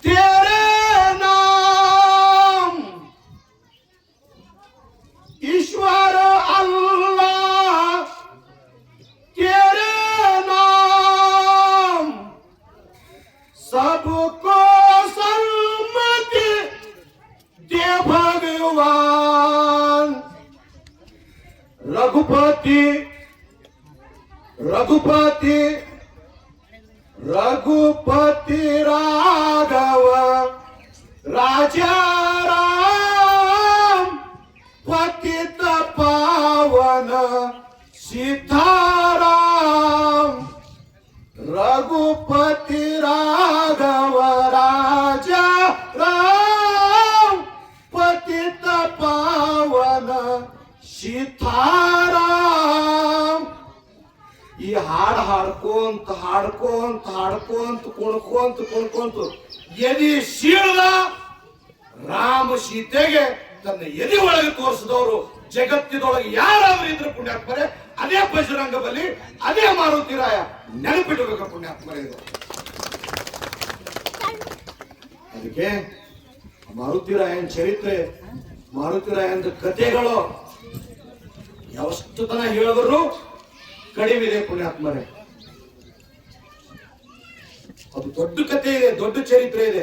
तेरे नाम ईश्वर अल्लाह तेरे नाम सबको सन्मति दे भगवान रघुपति रघुपति रघुपति राघव राजा राम पतित पावन सीताराम रघुपति राघव राजा राम पतित पावन सीताराम ಈ ಹಾಡು ಹಾಡ್ಕೊಂತ ಕುಣ್ಕೊಂತ ಎದಿ ಶೀಳದ ರಾಮ ಸೀತೆಗೆ ತನ್ನ ಎದಿ ಒಳಗೆ ತೋರಿಸಿದವರು ಜಗತ್ತಿನೊಳಗೆ ಯಾರಾದ್ರೂ ಇದ್ರೆ ಪುಣ್ಯಾತ್ಮರೇ ಅದೇ ಬಜರಂಗ ಬಲಿ ಅದೇ ಮಾರುತಿರಾಯ ನೆನಪಿಡಬೇಕು ಪುಣ್ಯಾತ್ಮರೇ ಇದು ಅದಕ್ಕೆ ಮಾರುತಿರಾಯನ ಚರಿತ್ರೆ ಮಾರುತಿರಾಯನ ಕಥೆಗಳು ಯಾವಷ್ಟು ತನ ಹೇಳಿದ್ರು ಕಡಿಮೆ ಇದೆ ಪುಣ್ಯಾತ್ಮರೇ ಅದು ದೊಡ್ಡ ಕಥೆ ಇದೆ ದೊಡ್ಡ ಚರಿತ್ರೆ ಇದೆ